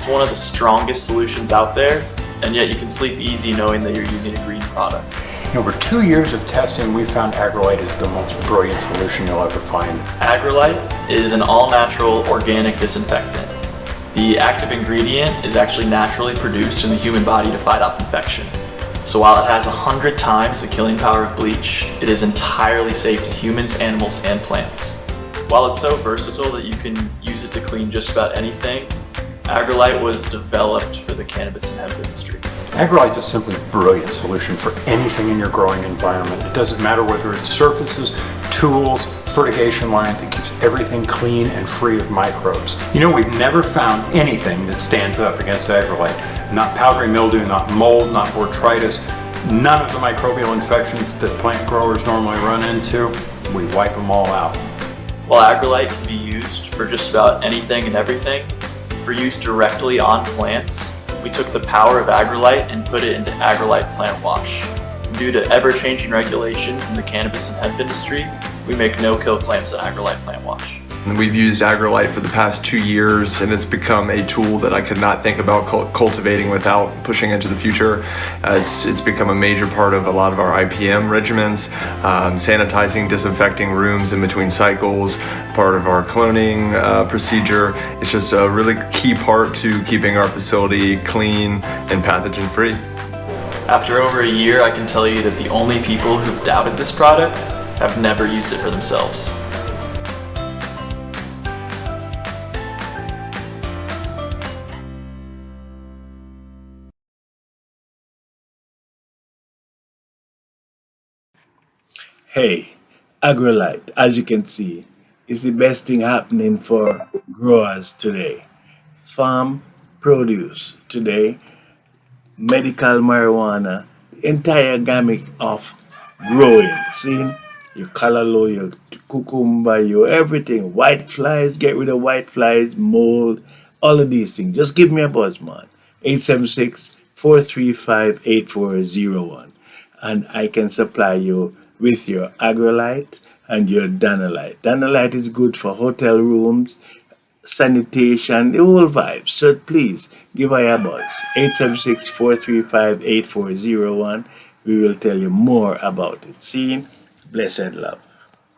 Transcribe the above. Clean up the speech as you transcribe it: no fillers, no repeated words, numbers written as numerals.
It's one of the strongest solutions out there, and yet you can sleep easy knowing that you're using a green product. In over 2 years of testing, we found AGrowlyte is the most brilliant solution you'll ever find. AGrowlyte is an all-natural organic disinfectant. The active ingredient is actually naturally produced in the human body to fight off infection. So while it has 100 times the killing power of bleach, it is entirely safe to humans, animals, and plants. While it's so versatile that you can use it to clean just about anything, AGrowlyte was developed for the cannabis and hemp industry. AGrowlyte is a simply brilliant solution for anything in your growing environment. It doesn't matter whether it's surfaces, tools, fertigation lines, it keeps everything clean and free of microbes. You know, we've never found anything that stands up against AGrowlyte. Not powdery mildew, not mold, not botrytis, none of the microbial infections that plant growers normally run into. We wipe them all out. While AGrowlyte can be used for just about anything and everything, for use directly on plants, we took the power of AGrowlyte and put it into AGrowlyte Plant Wash. Due to ever-changing regulations in the cannabis and hemp industry, we make no-kill claims on AGrowlyte Plant Wash. We've used AGrowlyte for the past 2 years, and it's become a tool that I could not think about cultivating without pushing into the future. It's become a major part of a lot of our IPM regimens, sanitizing, disinfecting rooms in between cycles, part of our cloning procedure. It's just a really key part to keeping our facility clean and pathogen free. After over a year, I can tell you that the only people who've doubted this product have never used it for themselves. Hey, AGrowlyte, as you can see, is the best thing happening for growers today. Farm produce today, medical marijuana, entire gamut of growing. See, your callaloo, your cucumber, your everything. White flies, get rid of white flies, mold, all of these things. Just give me a buzz, man. 876-435-8401. And I can supply you with your AGrowlyte and your Danolyte. Danolyte is good for hotel rooms, sanitation, the whole vibe. So please give us a buzz. 876-435-8401. We will tell you more about it. See? Blessed love.